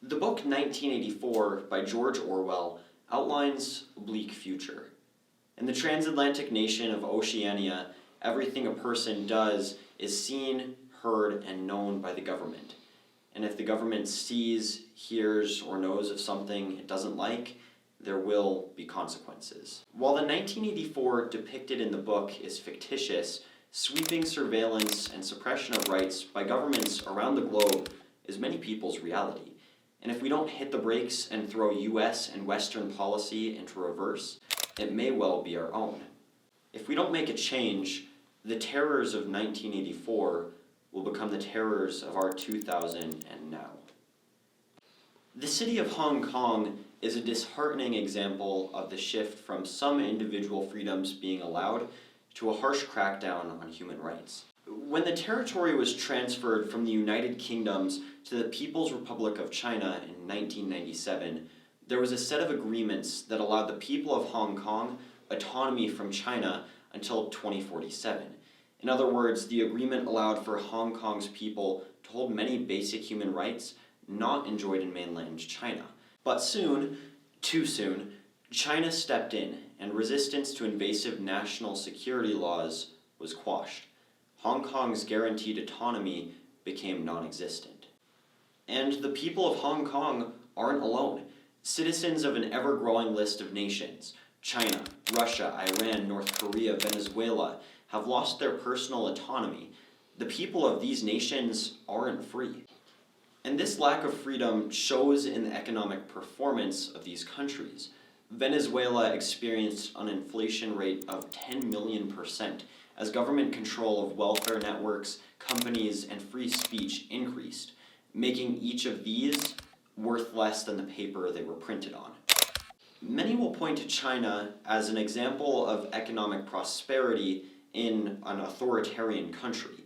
The book 1984 by George Orwell outlines a bleak future. In the transatlantic nation of Oceania, everything a person does is seen, heard, and known by the government. And if the government sees, hears, or knows of something it doesn't like, there will be consequences. While the 1984 depicted in the book is fictitious, sweeping surveillance and suppression of rights by governments around the globe is many people's reality. And if we don't hit the brakes and throw US and Western policy into reverse, it may well be our own. If we don't make a change, the terrors of 1984 will become the terrors of our 2000 and now. The city of Hong Kong is a disheartening example of the shift from some individual freedoms being allowed to a harsh crackdown on human rights. When the territory was transferred from the United Kingdoms to the People's Republic of China in 1997, there was a set of agreements that allowed the people of Hong Kong autonomy from China until 2047. In other words, the agreement allowed for Hong Kong's people to hold many basic human rights not enjoyed in mainland China. But soon, too soon, China stepped in, and resistance to invasive national security laws was quashed. Hong Kong's guaranteed autonomy became non-existent. And the people of Hong Kong aren't alone. Citizens of an ever-growing list of nations, China, Russia, Iran, North Korea, Venezuela, have lost their personal autonomy. The people of these nations aren't free. And this lack of freedom shows in the economic performance of these countries. Venezuela experienced an inflation rate of 10 million% as government control of welfare networks, companies, and free speech increased, making each of these worth less than the paper they were printed on. Many will point to China as an example of economic prosperity in an authoritarian country.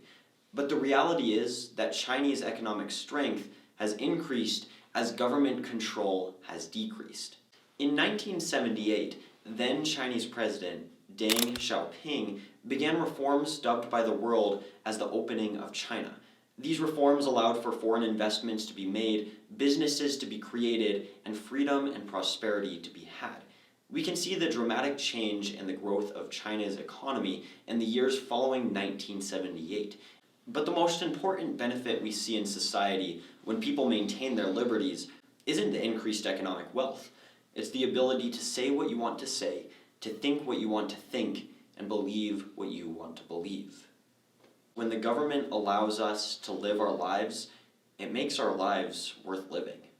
But the reality is that Chinese economic strength has increased as government control has decreased. In 1978, then Chinese President Deng Xiaoping began reforms dubbed by the world as the opening of China. These reforms allowed for foreign investments to be made, businesses to be created, and freedom and prosperity to be had. We can see the dramatic change in the growth of China's economy in the years following 1978. But the most important benefit we see in society when people maintain their liberties isn't the increased economic wealth. It's the ability to say what you want to say, to think what you want to think, and believe what you want to believe. When the government allows us to live our lives, it makes our lives worth living.